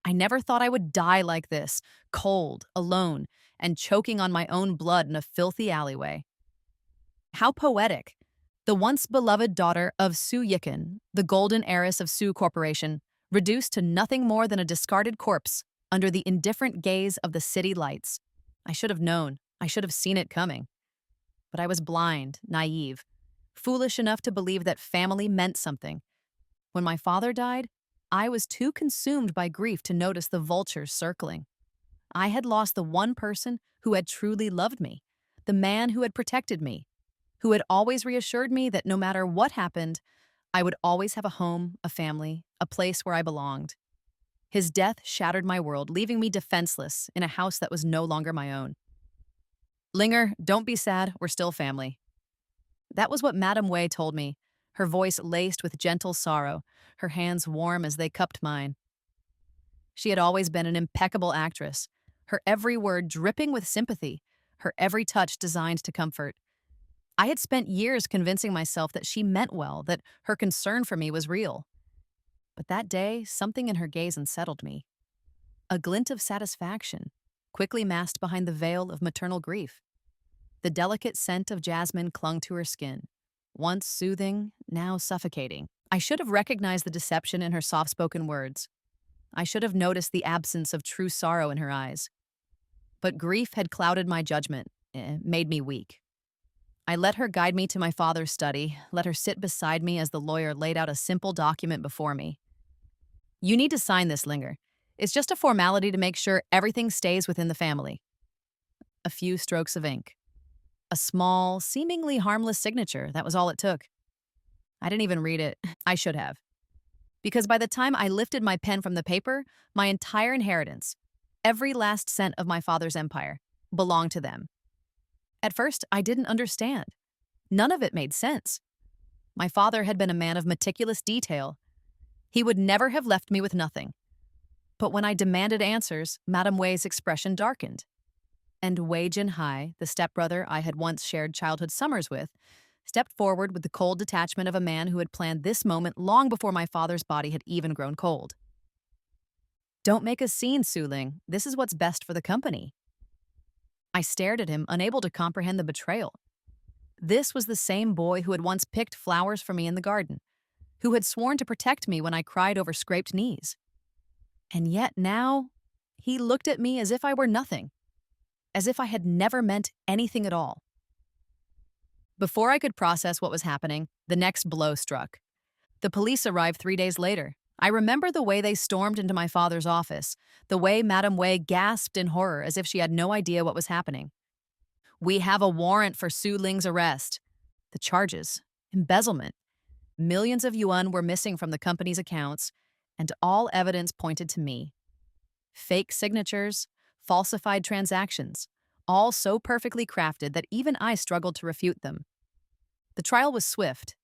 I never thought I would die like this, cold, alone, and choking on my own blood in a filthy alleyway. How poetic. The once beloved daughter of Su Yikin, the golden heiress of Su Corporation, reduced to nothing more than a discarded corpse under the indifferent gaze of the city lights. I should have known. I should have seen it coming. But I was blind, naive, foolish enough to believe that family meant something. When my father died, I was too consumed by grief to notice the vultures circling. I had lost the one person who had truly loved me, the man who had protected me, who had always reassured me that no matter what happened, I would always have a home, a family, a place where I belonged. His death shattered my world, leaving me defenseless in a house that was no longer my own. Linger, don't be sad, we're still family. That was what Madame Wei told me, her voice laced with gentle sorrow, her hands warm as they cupped mine. She had always been an impeccable actress, her every word dripping with sympathy, her every touch designed to comfort. I had spent years convincing myself that she meant well, that her concern for me was real. But that day, something in her gaze unsettled me. A glint of satisfaction, quickly masked behind the veil of maternal grief. The delicate scent of jasmine clung to her skin, once soothing, now suffocating. I should have recognized the deception in her soft-spoken words. I should have noticed the absence of true sorrow in her eyes. But grief had clouded my judgment, made me weak. I let her guide me to my father's study, let her sit beside me as the lawyer laid out a simple document before me. You need to sign this, Linger. It's just a formality to make sure everything stays within the family. A few strokes of ink. A small, seemingly harmless signature, that was all it took. I didn't even read it. I should have. Because by the time I lifted my pen from the paper, my entire inheritance, every last cent of my father's empire, belonged to them. At first, I didn't understand. None of it made sense. My father had been a man of meticulous detail. He would never have left me with nothing. But when I demanded answers, Madame Wei's expression darkened. And Wei Jinhai, the stepbrother I had once shared childhood summers with, stepped forward with the cold detachment of a man who had planned this moment long before my father's body had even grown cold. Don't make a scene, Su Ling. This is what's best for the company. I stared at him, unable to comprehend the betrayal. This was the same boy who had once picked flowers for me in the garden, who had sworn to protect me when I cried over scraped knees. And yet now, he looked at me as if I were nothing, as if I had never meant anything at all. Before I could process what was happening, the next blow struck. The police arrived 3 days later. I remember the way they stormed into my father's office, the way Madame Wei gasped in horror as if she had no idea what was happening. We have a warrant for Su Ling's arrest. The charges, embezzlement. Millions of yuan were missing from the company's accounts, and all evidence pointed to me. Fake signatures, falsified transactions, all so perfectly crafted that even I struggled to refute them. The trial was swift.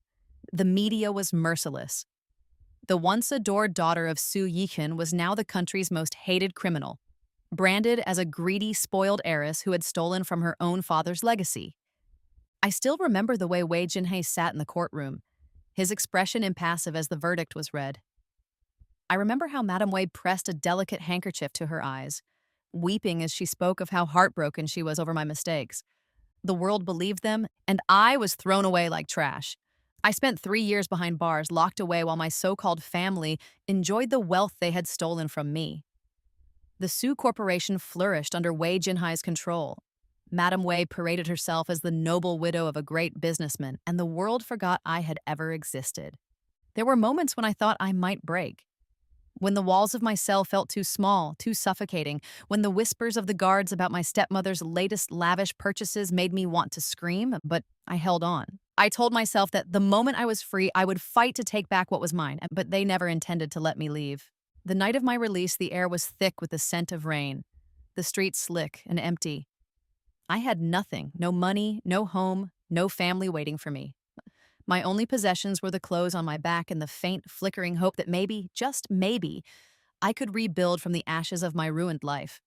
The media was merciless. The once adored daughter of Su Yichen was now the country's most hated criminal, branded as a greedy, spoiled heiress who had stolen from her own father's legacy. I still remember the way Wei Jinhei sat in the courtroom, his expression impassive as the verdict was read. I remember how Madame Wei pressed a delicate handkerchief to her eyes, weeping as she spoke of how heartbroken she was over my mistakes. The world believed them, and I was thrown away like trash. I spent 3 years behind bars, locked away while my so-called family enjoyed the wealth they had stolen from me. The Su Corporation flourished under Wei Jinhai's control. Madame Wei paraded herself as the noble widow of a great businessman, and the world forgot I had ever existed. There were moments when I thought I might break. When the walls of my cell felt too small, too suffocating, when the whispers of the guards about my stepmother's latest lavish purchases made me want to scream, but I held on. I told myself that the moment I was free, I would fight to take back what was mine, but they never intended to let me leave. The night of my release, the air was thick with the scent of rain, the streets slick and empty. I had nothing, no money, no home, no family waiting for me. My only possessions were the clothes on my back and the faint, flickering hope that maybe, just maybe, I could rebuild from the ashes of my ruined life.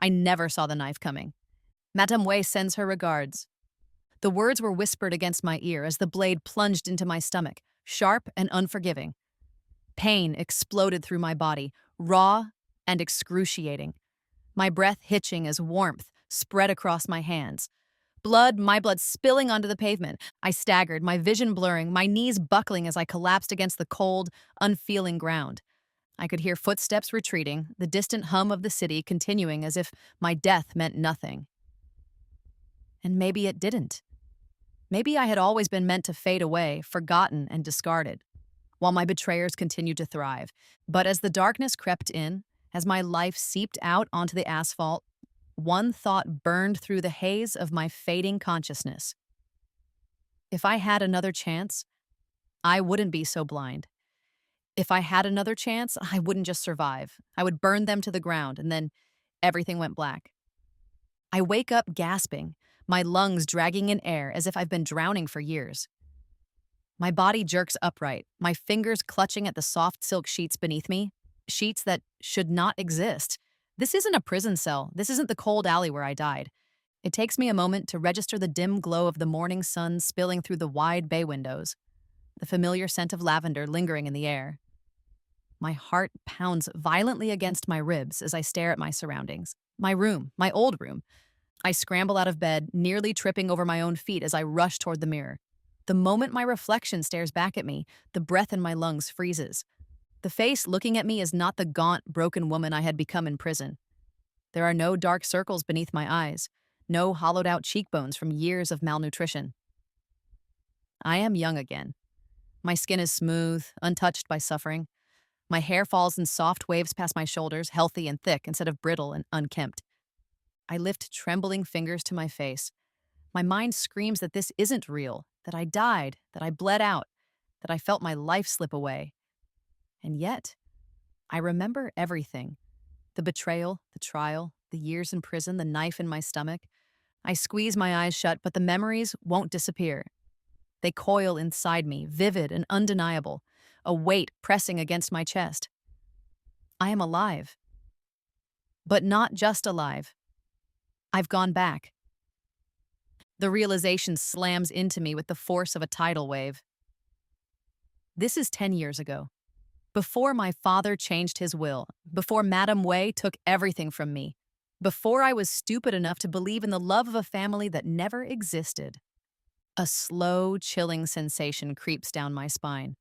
I never saw the knife coming. Madame Wei sends her regards. The words were whispered against my ear as the blade plunged into my stomach, sharp and unforgiving. Pain exploded through my body, raw, and excruciating. My breath hitching as warmth spread across my hands. My blood spilling onto the pavement. I staggered, my vision blurring, my knees buckling as I collapsed against the cold, unfeeling ground. I could hear footsteps retreating, the distant hum of the city continuing as if my death meant nothing. And maybe it didn't. Maybe I had always been meant to fade away, forgotten and discarded, while my betrayers continued to thrive. But as the darkness crept in, as my life seeped out onto the asphalt, one thought burned through the haze of my fading consciousness. If I had another chance, I wouldn't be so blind. If I had another chance, I wouldn't just survive. I would burn them to the ground, and then everything went black. I wake up gasping, my lungs dragging in air as if I've been drowning for years. My body jerks upright, my fingers clutching at the soft silk sheets beneath me, sheets that should not exist. This isn't a prison cell. This isn't the cold alley where I died. It takes me a moment to register the dim glow of the morning sun spilling through the wide bay windows, the familiar scent of lavender lingering in the air. My heart pounds violently against my ribs as I stare at my surroundings. My room, my old room. I scramble out of bed, nearly tripping over my own feet as I rush toward the mirror. The moment my reflection stares back at me, the breath in my lungs freezes. The face looking at me is not the gaunt, broken woman I had become in prison. There are no dark circles beneath my eyes, no hollowed-out cheekbones from years of malnutrition. I am young again. My skin is smooth, untouched by suffering. My hair falls in soft waves past my shoulders, healthy and thick instead of brittle and unkempt. I lift trembling fingers to my face. My mind screams that this isn't real, that I died, that I bled out, that I felt my life slip away. And yet, I remember everything. The betrayal, the trial, the years in prison, the knife in my stomach. I squeeze my eyes shut, but the memories won't disappear. They coil inside me, vivid and undeniable, a weight pressing against my chest. I am alive. But not just alive. I've gone back. The realization slams into me with the force of a tidal wave. This is 10 years ago. Before my father changed his will, before Madame Wei took everything from me, before I was stupid enough to believe in the love of a family that never existed. A slow, chilling sensation creeps down my spine.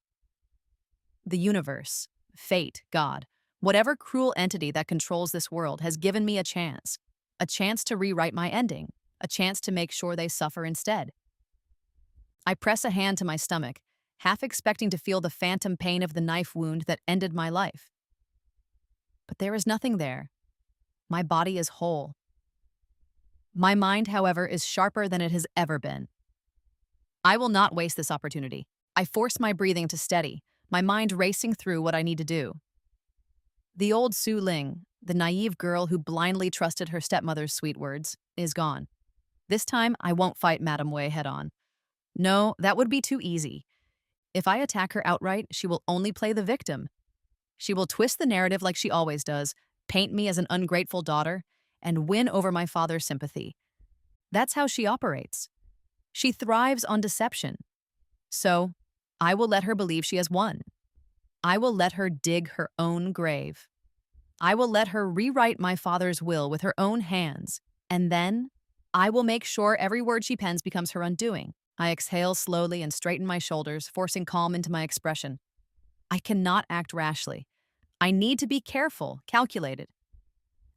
The universe, fate, God, whatever cruel entity that controls this world has given me a chance to rewrite my ending, a chance to make sure they suffer instead. I press a hand to my stomach, half expecting to feel the phantom pain of the knife wound that ended my life. But there is nothing there. My body is whole. My mind, however, is sharper than it has ever been. I will not waste this opportunity. I force my breathing to steady, my mind racing through what I need to do. The old Su Ling, the naive girl who blindly trusted her stepmother's sweet words, is gone. This time, I won't fight Madame Wei head-on. No, that would be too easy. If I attack her outright, she will only play the victim. She will twist the narrative like she always does, paint me as an ungrateful daughter, and win over my father's sympathy. That's how she operates. She thrives on deception. So, I will let her believe she has won. I will let her dig her own grave. I will let her rewrite my father's will with her own hands. And then, I will make sure every word she pens becomes her undoing. I exhale slowly and straighten my shoulders, forcing calm into my expression. I cannot act rashly. I need to be careful, calculated.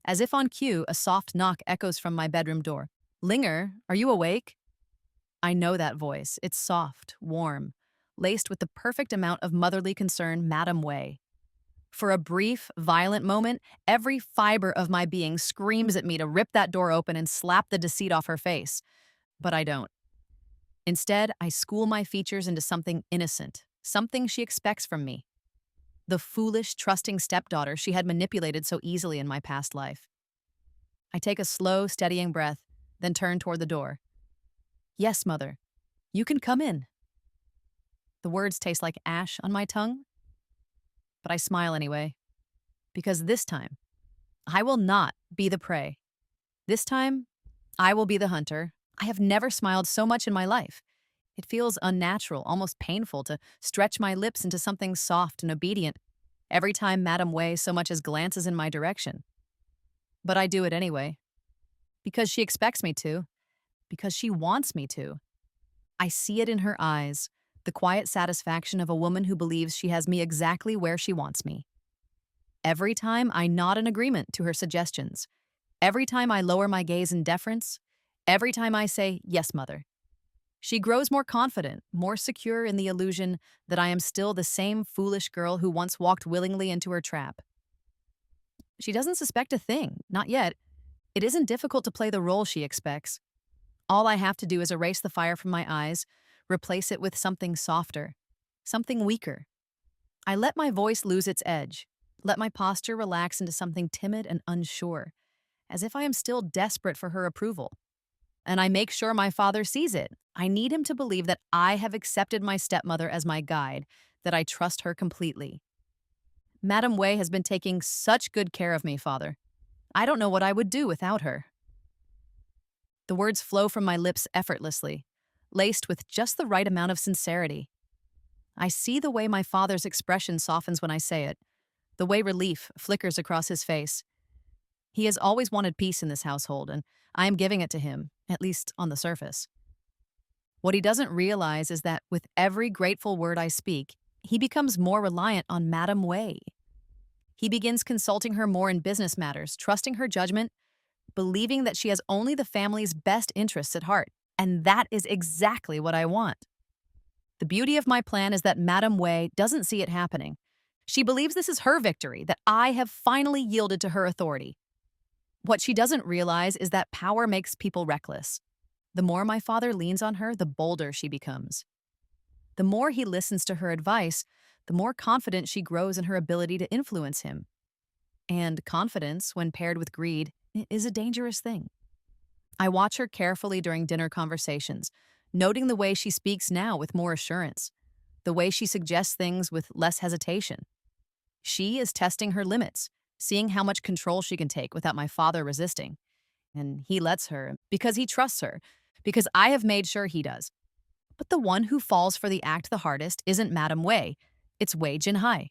As if on cue, a soft knock echoes from my bedroom door. "Linger, are you awake?" I know that voice. It's soft, warm, laced with the perfect amount of motherly concern, Madame Wei. For a brief, violent moment, every fiber of my being screams at me to rip that door open and slap the deceit off her face. But I don't. Instead, I school my features into something innocent, something she expects from me. The foolish, trusting stepdaughter she had manipulated so easily in my past life. I take a slow, steadying breath, then turn toward the door. "Yes, Mother. You can come in." The words taste like ash on my tongue, but I smile anyway, because this time, I will not be the prey. This time, I will be the hunter. I have never smiled so much in my life. It feels unnatural, almost painful, to stretch my lips into something soft and obedient. every time Madame Wei so much as glances in my direction. But I do it anyway, because she expects me to, because she wants me to. I see it in her eyes, the quiet satisfaction of a woman who believes she has me exactly where she wants me. Every time I nod in agreement to her suggestions, every time I lower my gaze in deference, every time I say, "Yes, mother," she grows more confident, more secure in the illusion that I am still the same foolish girl who once walked willingly into her trap. She doesn't suspect a thing, not yet. It isn't difficult to play the role she expects. All I have to do is erase the fire from my eyes, replace it with something softer, something weaker. I let my voice lose its edge, let my posture relax into something timid and unsure, as if I am still desperate for her approval. And I make sure my father sees it. I need him to believe that I have accepted my stepmother as my guide, that I trust her completely. Madame Wei has been taking such good care of me, father. I don't know what I would do without her. The words flow from my lips effortlessly, laced with just the right amount of sincerity. I see the way my father's expression softens when I say it, the way relief flickers across his face. He has always wanted peace in this household, and I am giving it to him, at least on the surface. What he doesn't realize is that with every grateful word I speak, he becomes more reliant on Madame Wei. He begins consulting her more in business matters, trusting her judgment, believing that she has only the family's best interests at heart. And that is exactly what I want. The beauty of my plan is that Madame Wei doesn't see it happening. She believes this is her victory, that I have finally yielded to her authority. What she doesn't realize is that power makes people reckless. The more my father leans on her, the bolder she becomes. The more he listens to her advice, the more confident she grows in her ability to influence him. And confidence, when paired with greed, is a dangerous thing. I watch her carefully during dinner conversations, noting the way she speaks now with more assurance, the way she suggests things with less hesitation. She is testing her limits, seeing how much control she can take without my father resisting. And he lets her because he trusts her, because I have made sure he does. But the one who falls for the act the hardest isn't Madame Wei, it's Wei Jinhai.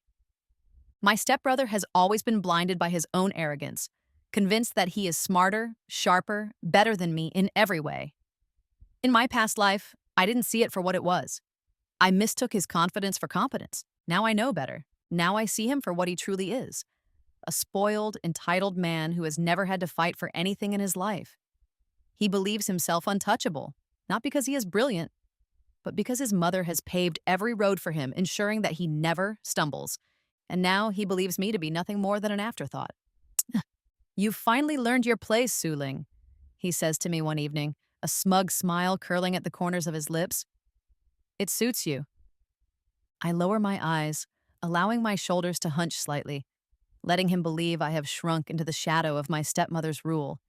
My stepbrother has always been blinded by his own arrogance, convinced that he is smarter, sharper, better than me in every way. In my past life, I didn't see it for what it was. I mistook his confidence for competence. Now I know better. Now I see him for what he truly is. A spoiled, entitled man who has never had to fight for anything in his life. He believes himself untouchable, not because he is brilliant, but because his mother has paved every road for him, ensuring that he never stumbles. And now he believes me to be nothing more than an afterthought. "You've finally learned your place, Su Ling," he says to me one evening, a smug smile curling at the corners of his lips. "It suits you." I lower my eyes, allowing my shoulders to hunch slightly, letting him believe I have shrunk into the shadow of my stepmother's rule.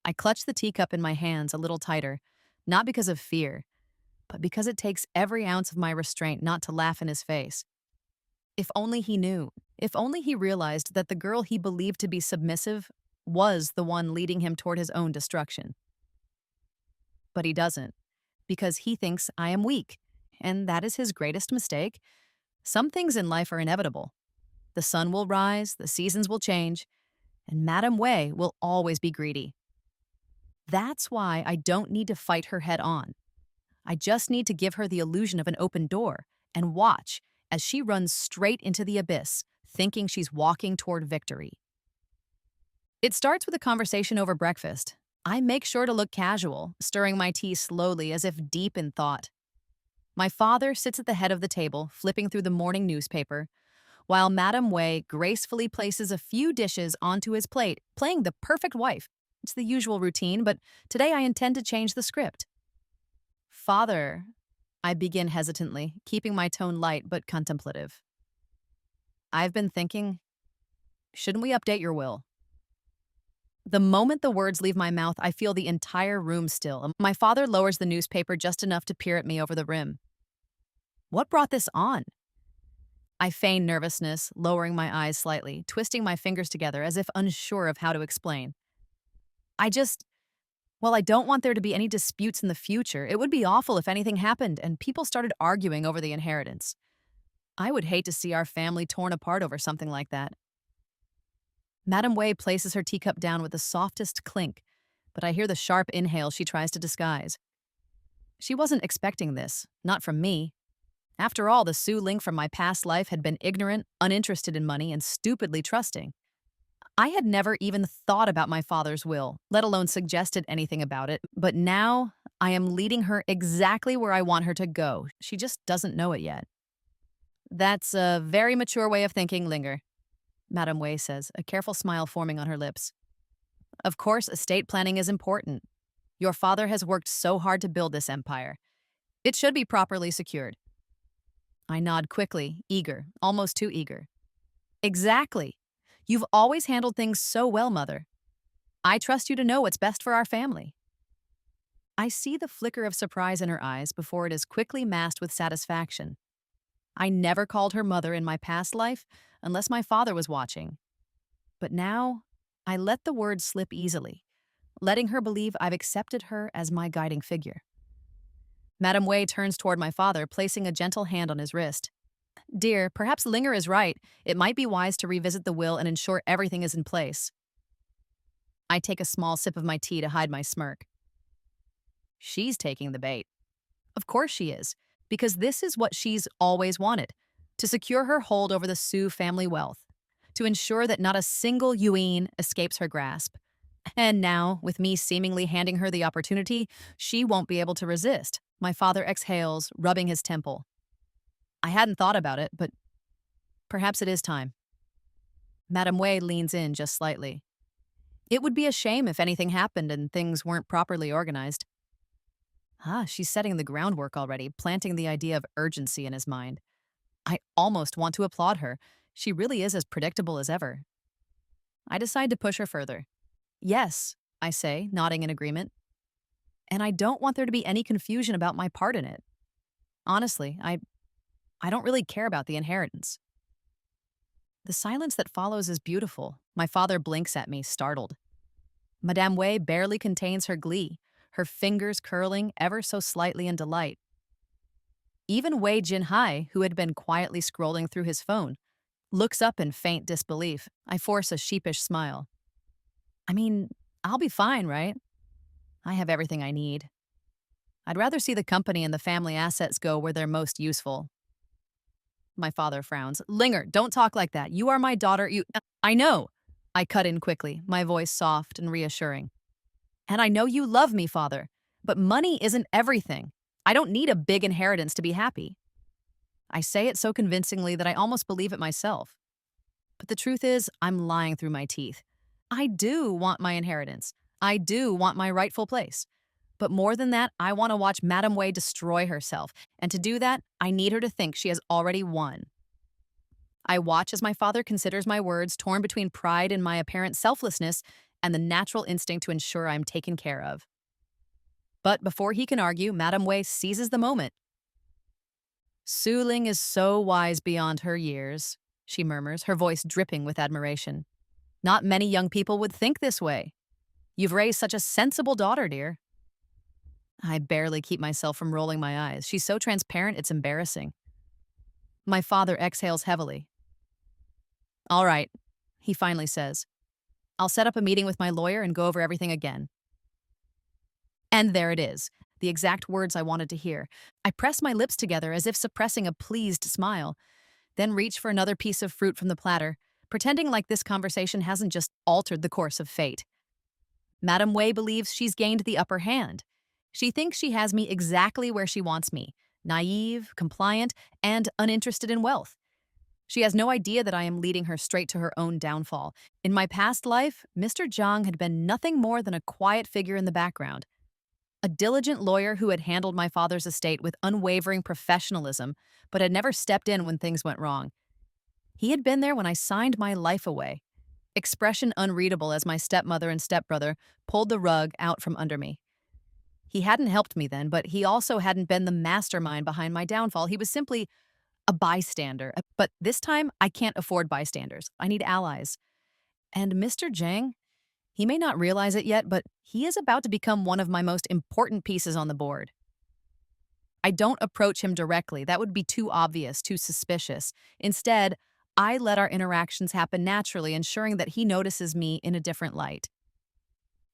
I clutch the teacup in my hands a little tighter, not because of fear, but because it takes every ounce of my restraint not to laugh in his face. If only he knew, if only he realized that the girl he believed to be submissive was the one leading him toward his own destruction. But he doesn't, because he thinks I am weak, and that is his greatest mistake. Some things in life are inevitable. The sun will rise, the seasons will change, and Madame Wei will always be greedy. That's why I don't need to fight her head on. I just need to give her the illusion of an open door and watch as she runs straight into the abyss, thinking she's walking toward victory. It starts with a conversation over breakfast. I make sure to look casual, stirring my tea slowly as if deep in thought. My father sits at the head of the table, flipping through the morning newspaper, while Madame Wei gracefully places a few dishes onto his plate, playing the perfect wife. It's the usual routine, but today I intend to change the script. "Father," I begin hesitantly, keeping my tone light but contemplative. "I've been thinking, shouldn't we update your will?" The moment the words leave my mouth, I feel the entire room still. My father lowers the newspaper just enough to peer at me over the rim. What brought this on? I feign nervousness, lowering my eyes slightly, twisting my fingers together as if unsure of how to explain. Well, I don't want there to be any disputes in the future. It would be awful if anything happened and people started arguing over the inheritance. I would hate to see our family torn apart over something like that. Madame Wei places her teacup down with the softest clink, but I hear the sharp inhale she tries to disguise. She wasn't expecting this, not from me. After all, the Sue Ling from my past life had been ignorant, uninterested in money, and stupidly trusting. I had never even thought about my father's will, let alone suggested anything about it, but now I am leading her exactly where I want her to go. She just doesn't know it yet. That's a very mature way of thinking, Linger, Madame Wei says, a careful smile forming on her lips. Of course, estate planning is important. Your father has worked so hard to build this empire. It should be properly secured. I nod quickly, eager, almost too eager. Exactly. You've always handled things so well, Mother. I trust you to know what's best for our family. I see the flicker of surprise in her eyes before it is quickly masked with satisfaction. I never called her mother in my past life unless my father was watching. But now, I let the word slip easily, letting her believe I've accepted her as my guiding figure. Madame Wei turns toward my father, placing a gentle hand on his wrist. Dear, perhaps Linger is right. It might be wise to revisit the will and ensure everything is in place. I take a small sip of my tea to hide my smirk. She's taking the bait. Of course she is, because this is what she's always wanted, to secure her hold over the Sue family wealth, to ensure that not a single yuan escapes her grasp. And now, with me seemingly handing her the opportunity, she won't be able to resist. My father exhales, rubbing his temple. I hadn't thought about it, but perhaps it is time. Madame Wei leans in just slightly. It would be a shame if anything happened and things weren't properly organized. She's setting the groundwork already, planting the idea of urgency in his mind. I almost want to applaud her. She really is as predictable as ever. I decide to push her further. Yes, I say, nodding in agreement. And I don't want there to be any confusion about my part in it. Honestly, I don't really care about the inheritance. The silence that follows is beautiful. My father blinks at me, startled. Madame Wei barely contains her glee, her fingers curling ever so slightly in delight. Even Wei Jinhai, who had been quietly scrolling through his phone, looks up in faint disbelief. I force a sheepish smile. I mean, I'll be fine, right? I have everything I need. I'd rather see the company and the family assets go where they're most useful. My father frowns. Linger, don't talk like that. You are my daughter. I know. I cut in quickly, my voice soft and reassuring. And I know you love me, Father, but money isn't everything. I don't need a big inheritance to be happy. I say it so convincingly that I almost believe it myself. But the truth is, I'm lying through my teeth. I do want my inheritance. I do want my rightful place. But more than that, I want to watch Madame Wei destroy herself. And to do that, I need her to think she has already won. I watch as my father considers my words, torn between pride in my apparent selflessness and the natural instinct to ensure I'm taken care of. But before he can argue, Madame Wei seizes the moment. Su Ling is so wise beyond her years, she murmurs, her voice dripping with admiration. Not many young people would think this way. You've raised such a sensible daughter, dear. I barely keep myself from rolling my eyes. She's so transparent, it's embarrassing. My father exhales heavily. All right, he finally says. I'll set up a meeting with my lawyer and go over everything again. And there it is, the exact words I wanted to hear. I press my lips together as if suppressing a pleased smile, then reach for another piece of fruit from the platter, pretending like this conversation hasn't just altered the course of fate. Madame Wei believes she's gained the upper hand. She thinks she has me exactly where she wants me, naive, compliant, and uninterested in wealth. She has no idea that I am leading her straight to her own downfall. In my past life, Mr. Zhang had been nothing more than a quiet figure in the background. A diligent lawyer who had handled my father's estate with unwavering professionalism, but had never stepped in when things went wrong. He had been there when I signed my life away. Expression unreadable as my stepmother and stepbrother pulled the rug out from under me. He hadn't helped me then, but he also hadn't been the mastermind behind my downfall. He was simply a bystander. But this time, I can't afford bystanders. I need allies. And Mr. Zhang, he may not realize it yet, but he is about to become one of my most important pieces on the board. I don't approach him directly. That would be too obvious, too suspicious. Instead, I let our interactions happen naturally, ensuring that he notices me in a different light.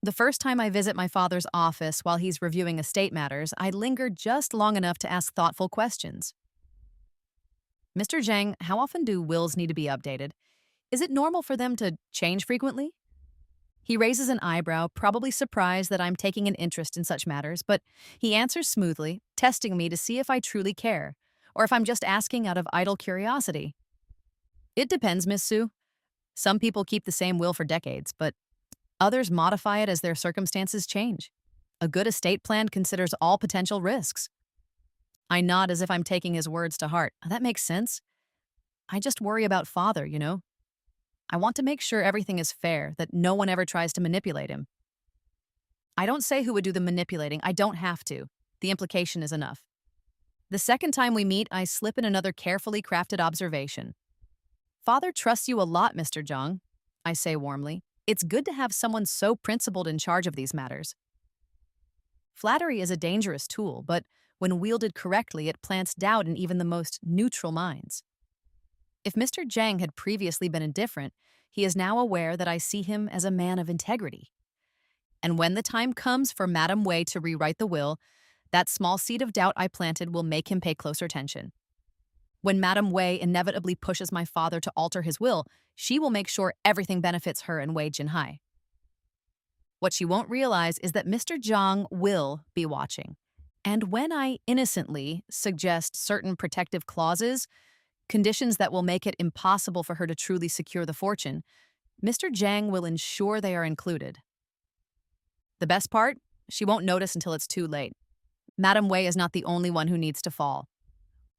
The first time I visit my father's office while he's reviewing estate matters, I linger just long enough to ask thoughtful questions. Mr. Zhang, how often do wills need to be updated? Is it normal for them to change frequently? He raises an eyebrow, probably surprised that I'm taking an interest in such matters, but he answers smoothly, testing me to see if I truly care, or if I'm just asking out of idle curiosity. It depends, Miss Sue. Some people keep the same will for decades, but others modify it as their circumstances change. A good estate plan considers all potential risks. I nod as if I'm taking his words to heart. That makes sense. I just worry about father, you know? I want to make sure everything is fair, that no one ever tries to manipulate him. I don't say who would do the manipulating. I don't have to. The implication is enough. The second time we meet, I slip in another carefully crafted observation. Father trusts you a lot, Mr. Zhang, I say warmly. It's good to have someone so principled in charge of these matters. Flattery is a dangerous tool, but when wielded correctly, it plants doubt in even the most neutral minds. If Mr. Zhang had previously been indifferent, he is now aware that I see him as a man of integrity. And when the time comes for Madame Wei to rewrite the will, that small seed of doubt I planted will make him pay closer attention. When Madame Wei inevitably pushes my father to alter his will, she will make sure everything benefits her and Wei Jinhai. What she won't realize is that Mr. Zhang will be watching. And when I innocently suggest certain protective clauses, conditions that will make it impossible for her to truly secure the fortune, Mr. Zhang will ensure they are included. The best part? She won't notice until it's too late. Madame Wei is not the only one who needs to fall.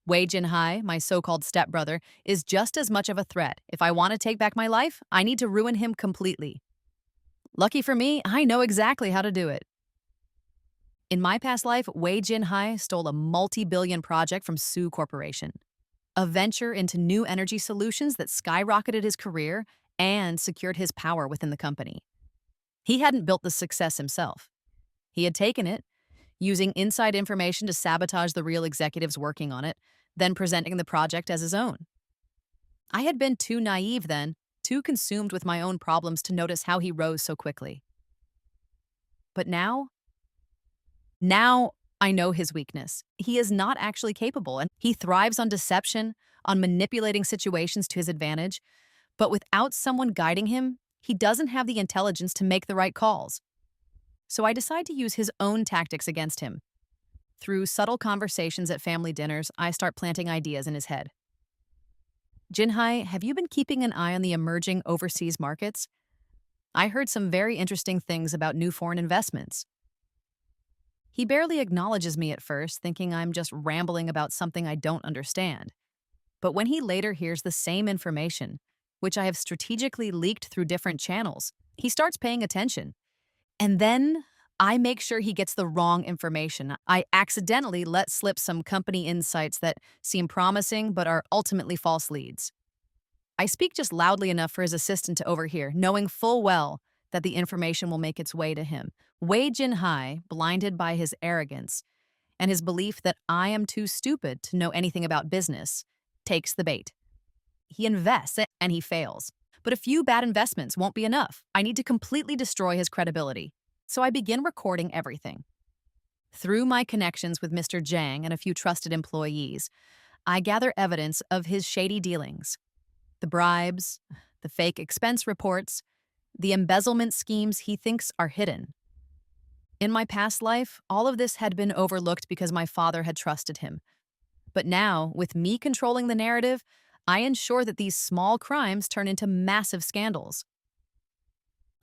Wei Jinhai, my so-called stepbrother, is just as much of a threat. If I want to take back my life, I need to ruin him completely. Lucky for me, I know exactly how to do it. In my past life, Wei Jinhai stole a multi-billion project from Su Corporation, a venture into new energy solutions that skyrocketed his career and secured his power within the company. He hadn't built the success himself. He had taken it, using inside information to sabotage the real executives working on it, then presenting the project as his own. I had been too naive then, too consumed with my own problems to notice how he rose so quickly. But now I know his weakness. He is not actually capable, and he thrives on deception, on manipulating situations to his advantage. But without someone guiding him, he doesn't have the intelligence to make the right calls. So I decide to use his own tactics against him. Through subtle conversations at family dinners, I start planting ideas in his head. Jinhai, have you been keeping an eye on the emerging overseas markets? I heard some very interesting things about new foreign investments. He barely acknowledges me at first, thinking I'm just rambling about something I don't understand. But when he later hears the same information, which I have strategically leaked through different channels, he starts paying attention. And then I make sure he gets the wrong information. I accidentally let slip some company insights that seem promising but are ultimately false leads. I speak just loudly enough for his assistant to overhear, knowing full well that the information will make its way to him. Wei Jinhai, blinded by his arrogance and his belief that I am too stupid to know anything about business, takes the bait. He invests and he fails. But a few bad investments won't be enough. I need to completely destroy his credibility. So I begin recording everything. Through my connections with Mr. Zhang and a few trusted employees, I gather evidence of his shady dealings. The bribes, the fake expense reports, the embezzlement schemes he thinks are hidden. In my past life, all of this had been overlooked because my father had trusted him. But now, with me controlling the narrative, I ensure that these small crimes turn into massive scandals.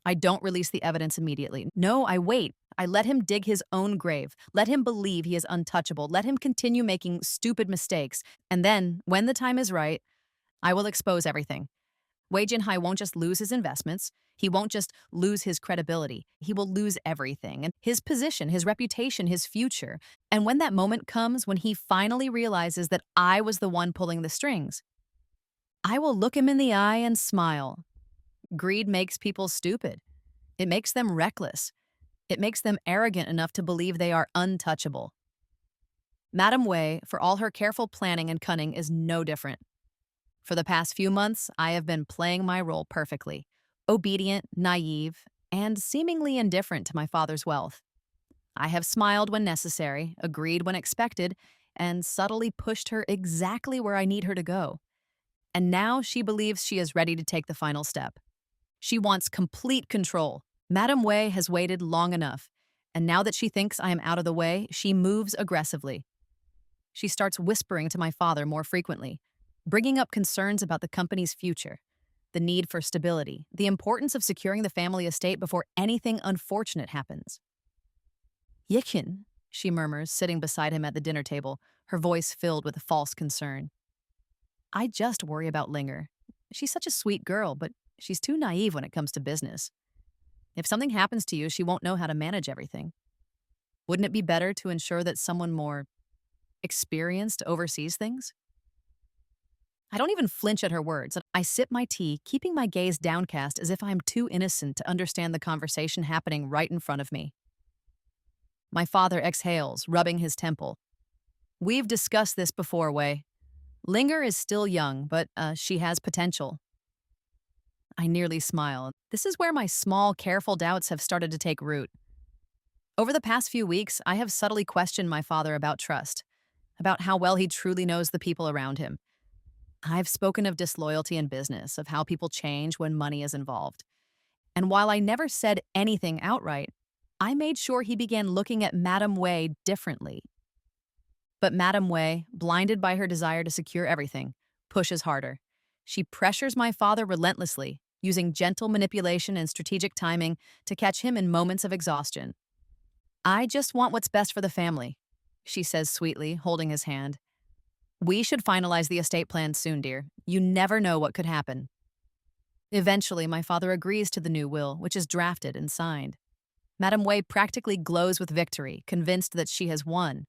I don't release the evidence immediately. No, I wait. I let him dig his own grave. Let him believe he is untouchable. Let him continue making stupid mistakes. And then, when the time is right, I will expose everything. Wei Jinhai won't just lose his investments. He won't just lose his credibility. He will lose everything, and his position, his reputation, his future. And when that moment comes, when he finally realizes that I was the one pulling the strings, I will look him in the eye and smile. Greed makes people stupid. It makes them reckless. It makes them arrogant enough to believe they are untouchable. Madame Wei, for all her careful planning and cunning, is no different. For the past few months, I have been playing my role perfectly, obedient, naive, and seemingly indifferent to my father's wealth. I have smiled when necessary, agreed when expected, and subtly pushed her exactly where I need her to go. And now she believes she is ready to take the final step. She wants complete control. Madame Wei has waited long enough, and now that she thinks I am out of the way, she moves aggressively. She starts whispering to my father more frequently, bringing up concerns about the company's future, the need for stability, the importance of securing the family estate before anything unfortunate happens. Yikin, she murmurs, sitting beside him at the dinner table, her voice filled with false concern. I just worry about Linger. She's such a sweet girl, but she's too naive when it comes to business. If something happens to you, she won't know how to manage everything. Wouldn't it be better to ensure that someone more experienced oversees things? I don't even flinch at her words. I sip my tea, keeping my gaze downcast as if I am too innocent to understand the conversation happening right in front of me. My father exhales, rubbing his temple. We've discussed this before, Wei. Linger is still young, but she has potential. I nearly smile. This is where my small, careful doubts have started to take root. Over the past few weeks, I have subtly questioned my father about trust, about how well he truly knows the people around him. I've spoken of disloyalty in business, of how people change when money is involved. And while I never said anything outright, I made sure he began looking at Madame Wei differently. But Madame Wei, blinded by her desire to secure everything, pushes harder. She pressures my father relentlessly, using gentle manipulation and strategic timing to catch him in moments of exhaustion. I just want what's best for the family, she says sweetly, holding his hand. We should finalize the estate plan soon, dear. You never know what could happen. Eventually, my father agrees to the new will, which is drafted and signed. Madame Wei practically glows with victory, convinced that she has won.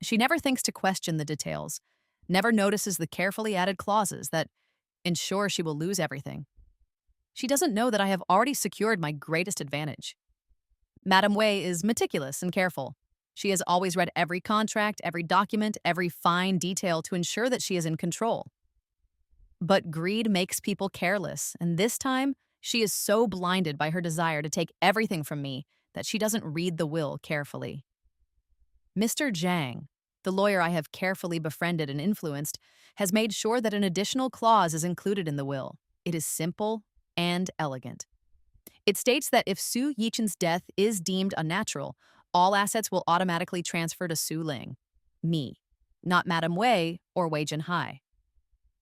She never thinks to question the details, never notices the carefully added clauses that ensure she will lose everything. She doesn't know that I have already secured my greatest advantage. Madame Wei is meticulous and careful. She has always read every contract, every document, every fine detail to ensure that she is in control. But greed makes people careless, and this time, she is so blinded by her desire to take everything from me that she doesn't read the will carefully. Mr. Zhang, the lawyer I have carefully befriended and influenced, has made sure that an additional clause is included in the will. It is simple and elegant. It states that if Su Yichen's death is deemed unnatural, all assets will automatically transfer to Su Ling, me, not Madame Wei or Wei Jinhai.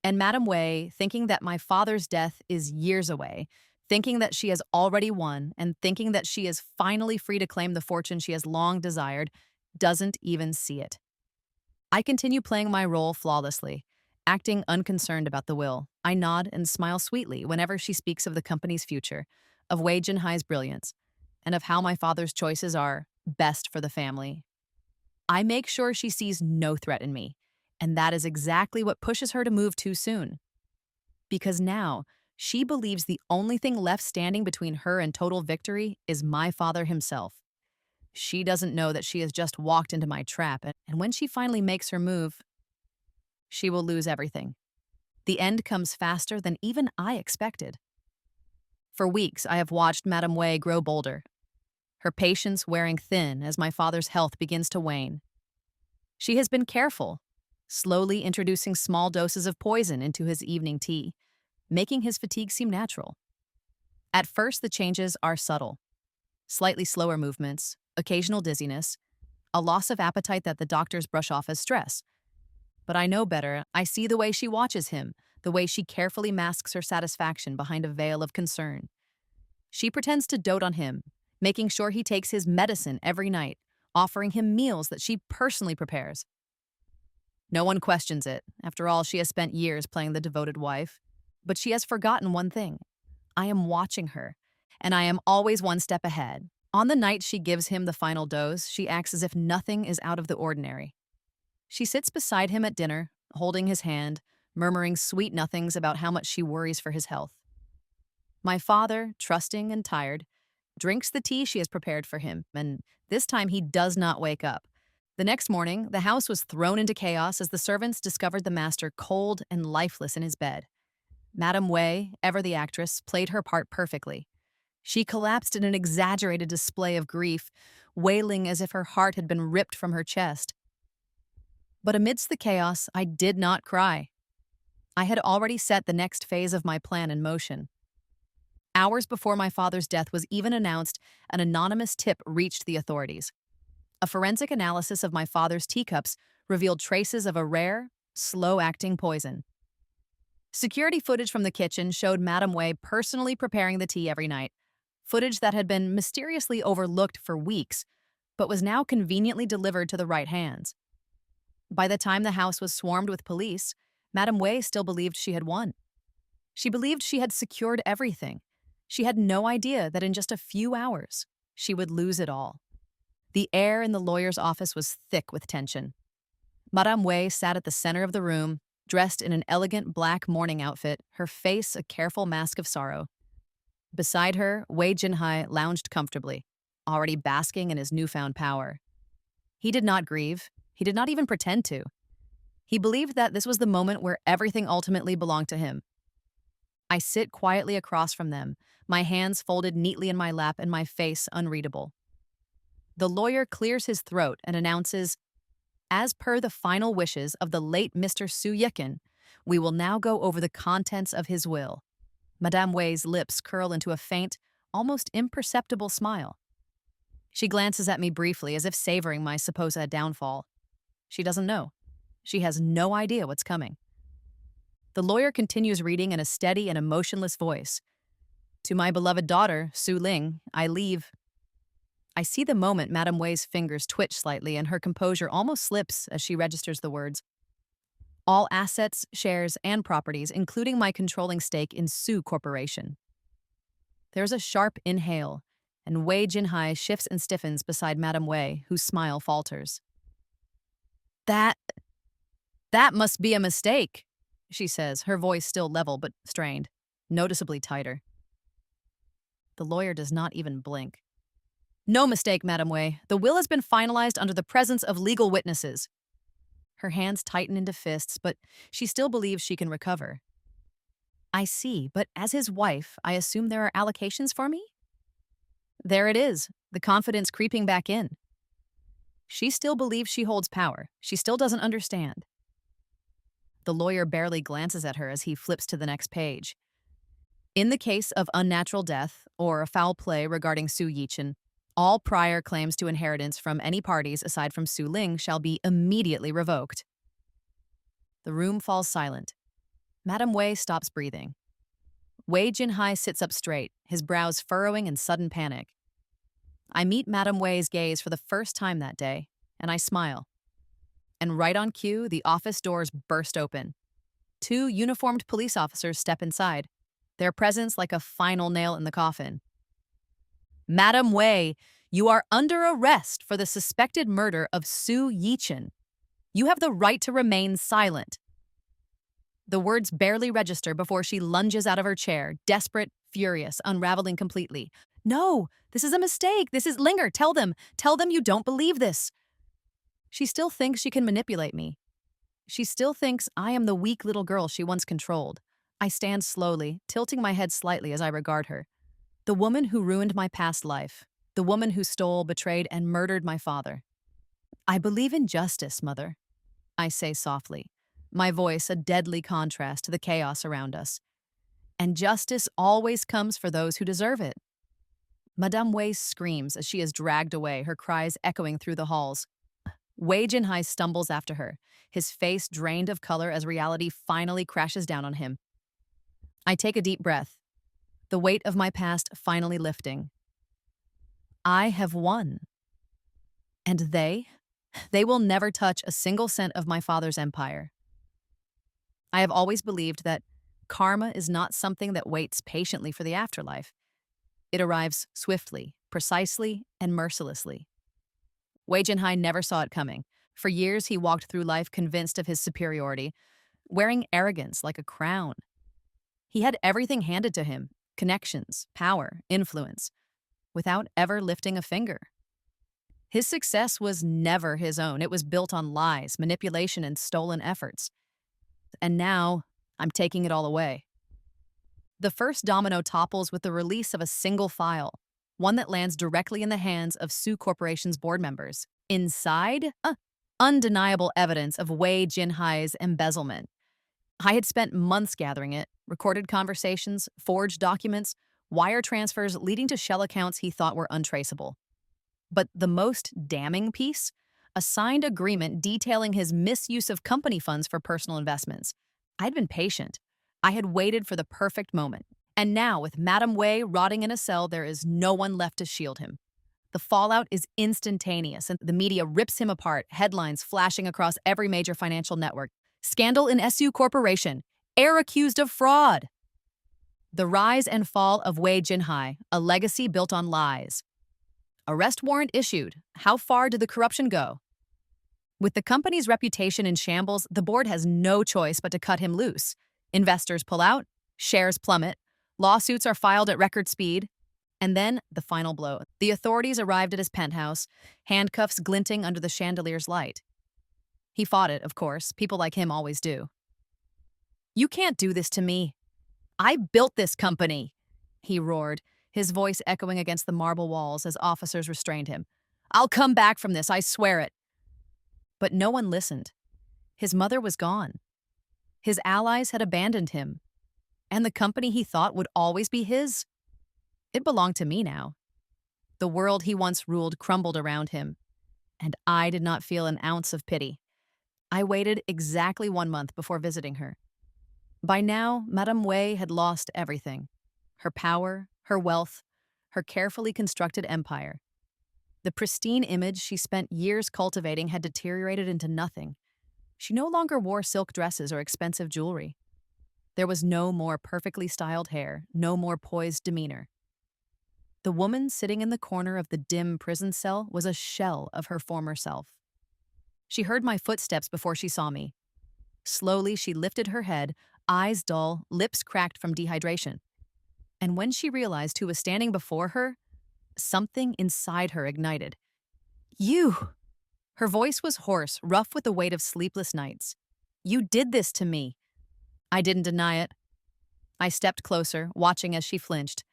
And Madame Wei, thinking that my father's death is years away, thinking that she has already won, and thinking that she is finally free to claim the fortune she has long desired, doesn't even see it. I continue playing my role flawlessly, acting unconcerned about the will. I nod and smile sweetly whenever she speaks of the company's future, of Wei Jinhai's brilliance, and of how my father's choices are best for the family. I make sure she sees no threat in me, and that is exactly what pushes her to move too soon. Because now, she believes the only thing left standing between her and total victory is my father himself. She doesn't know that she has just walked into my trap, and when she finally makes her move, she will lose everything. The end comes faster than even I expected. For weeks, I have watched Madame Wei grow bolder, her patience wearing thin as my father's health begins to wane. She has been careful, slowly introducing small doses of poison into his evening tea, making his fatigue seem natural. At first, the changes are subtle. Slightly slower movements, occasional dizziness, a loss of appetite that the doctors brush off as stress. But I know better. I see the way she watches him, the way she carefully masks her satisfaction behind a veil of concern. She pretends to dote on him, making sure he takes his medicine every night, offering him meals that she personally prepares. No one questions it. After all, she has spent years playing the devoted wife. But she has forgotten one thing. I am watching her, and I am always one step ahead. On the night she gives him the final dose, she acts as if nothing is out of the ordinary. She sits beside him at dinner, holding his hand, murmuring sweet nothings about how much she worries for his health. My father, trusting and tired, drinks the tea she has prepared for him, and this time he does not wake up. The next morning, the house was thrown into chaos as the servants discovered the master cold and lifeless in his bed. Madame Wei, ever the actress, played her part perfectly. She collapsed in an exaggerated display of grief, wailing as if her heart had been ripped from her chest. But amidst the chaos, I did not cry. I had already set the next phase of my plan in motion. Hours before my father's death was even announced, an anonymous tip reached the authorities. A forensic analysis of my father's teacups revealed traces of a rare, slow-acting poison. Security footage from the kitchen showed Madame Wei personally preparing the tea every night, footage that had been mysteriously overlooked for weeks, but was now conveniently delivered to the right hands. By the time the house was swarmed with police, Madame Wei still believed she had won. She believed she had secured everything. She had no idea that in just a few hours, she would lose it all. The air in the lawyer's office was thick with tension. Madame Wei sat at the center of the room, dressed in an elegant black mourning outfit, her face a careful mask of sorrow. Beside her, Wei Jinhai lounged comfortably, already basking in his newfound power. He did not grieve. He did not even pretend to. He believed that this was the moment where everything ultimately belonged to him. I sit quietly across from them, my hands folded neatly in my lap and my face unreadable. The lawyer clears his throat and announces, "As per the final wishes of the late Mr. Su Yiken, we will now go over the contents of his will." Madame Wei's lips curl into a faint, almost imperceptible smile. She glances at me briefly as if savoring my supposed downfall. She doesn't know. She has no idea what's coming. The lawyer continues reading in a steady and emotionless voice. "To my beloved daughter, Su Ling, I leave." I see the moment Madame Wei's fingers twitch slightly and her composure almost slips as she registers the words. "All assets, shares, and properties, including my controlling stake in Su Corporation." There's a sharp inhale, and Wei Jinhai shifts and stiffens beside Madame Wei, whose smile falters. That must be a mistake," she says, her voice still level but strained, noticeably tighter. The lawyer does not even blink. "No mistake, Madame Wei. The will has been finalized under the presence of legal witnesses." Her hands tighten into fists, but she still believes she can recover. "I see, but as his wife, I assume there are allocations for me?" There it is, the confidence creeping back in. She still believes she holds power. She still doesn't understand. The lawyer barely glances at her as he flips to the next page. "In the case of unnatural death or a foul play regarding Su Yichen, all prior claims to inheritance from any parties aside from Su Ling shall be immediately revoked." The room falls silent. Madame Wei stops breathing. Wei Jinhai sits up straight, his brows furrowing in sudden panic. I meet Madame Wei's gaze for the first time that day, and I smile. And right on cue, the office doors burst open. 2 uniformed police officers step inside, their presence like a final nail in the coffin. "Madame Wei, you are under arrest for the suspected murder of Su Yichen. You have the right to remain silent." The words barely register before she lunges out of her chair, desperate, furious, unraveling completely. "No, this is a mistake. This is Linger. Tell them you don't believe this." She still thinks she can manipulate me. She still thinks I am the weak little girl she once controlled. I stand slowly, tilting my head slightly as I regard her. The woman who ruined my past life. The woman who stole, betrayed, and murdered my father. "I believe in justice, Mother," I say softly, my voice a deadly contrast to the chaos around us. "And justice always comes for those who deserve it." Madame Wei screams as she is dragged away, her cries echoing through the halls. Wei Jinhai stumbles after her, his face drained of color as reality finally crashes down on him. I take a deep breath, the weight of my past finally lifting. I have won. And they will never touch a single cent of my father's empire. I have always believed that karma is not something that waits patiently for the afterlife. It arrives swiftly, precisely, and mercilessly. Wei Jinhai never saw it coming. For years, he walked through life convinced of his superiority, wearing arrogance like a crown. He had everything handed to him, connections, power, influence, without ever lifting a finger. His success was never his own. It was built on lies, manipulation, and stolen efforts. And now, I'm taking it all away. The first domino topples with the release of a single file, one that lands directly in the hands of Sue Corporation's board members. Inside, undeniable evidence of Wei Jinhai's embezzlement. I had spent months gathering it, recorded conversations, forged documents, wire transfers leading to shell accounts he thought were untraceable. But the most damning piece? A signed agreement detailing his misuse of company funds for personal investments. I'd been patient. I had waited for the perfect moment. And now, with Madame Wei rotting in a cell, there is no one left to shield him. The fallout is instantaneous, and the media rips him apart, headlines flashing across every major financial network. Scandal in SU Corporation. Heir accused of fraud. The rise and fall of Wei Jinhai, a legacy built on lies. Arrest warrant issued. How far did the corruption go? With the company's reputation in shambles, the board has no choice but to cut him loose. Investors pull out, shares plummet, lawsuits are filed at record speed, and then the final blow. The authorities arrived at his penthouse, handcuffs glinting under the chandelier's light. He fought it, of course. People like him always do. "You can't do this to me. I built this company," he roared, his voice echoing against the marble walls as officers restrained him. "I'll come back from this, I swear it." But no one listened. His mother was gone. His allies had abandoned him. And the company he thought would always be his? It belonged to me now. The world he once ruled crumbled around him, and I did not feel an ounce of pity. I waited exactly 1 month before visiting her. By now, Madame Wei had lost everything. Her power, her wealth, her carefully constructed empire. The pristine image she spent years cultivating had deteriorated into nothing. She no longer wore silk dresses or expensive jewelry. There was no more perfectly styled hair, no more poised demeanor. The woman sitting in the corner of the dim prison cell was a shell of her former self. She heard my footsteps before she saw me. Slowly, she lifted her head, eyes dull, lips cracked from dehydration. And when she realized who was standing before her, something inside her ignited. "You!" Her voice was hoarse, rough with the weight of sleepless nights. "You did this to me." I didn't deny it. I stepped closer, watching as she flinched.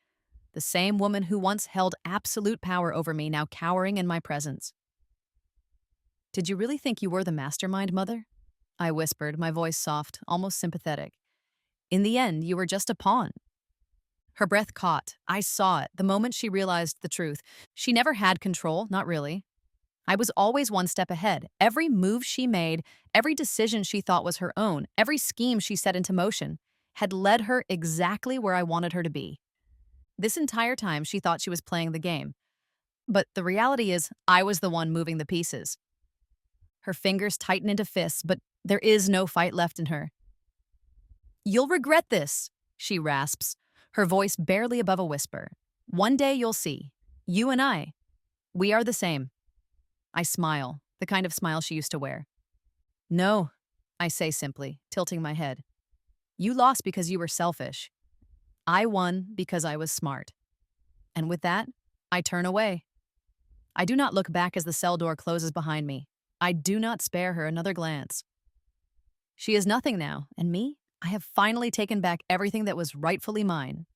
The same woman who once held absolute power over me, now cowering in my presence. "Did you really think you were the mastermind, Mother?" I whispered, my voice soft, almost sympathetic. "In the end, you were just a pawn." Her breath caught. I saw it, the moment she realized the truth. She never had control, not really. I was always one step ahead. Every move she made, every decision she thought was her own, every scheme she set into motion, had led her exactly where I wanted her to be. This entire time, she thought she was playing the game. But the reality is, I was the one moving the pieces. Her fingers tighten into fists, but there is no fight left in her. "You'll regret this," she rasps, her voice barely above a whisper. "One day you'll see. You and I, we are the same." I smile, the kind of smile she used to wear. "No," I say simply, tilting my head. "You lost because you were selfish. I won because I was smart." And with that, I turn away. I do not look back as the cell door closes behind me. I do not spare her another glance. She is nothing now, and me? I have finally taken back everything that was rightfully mine.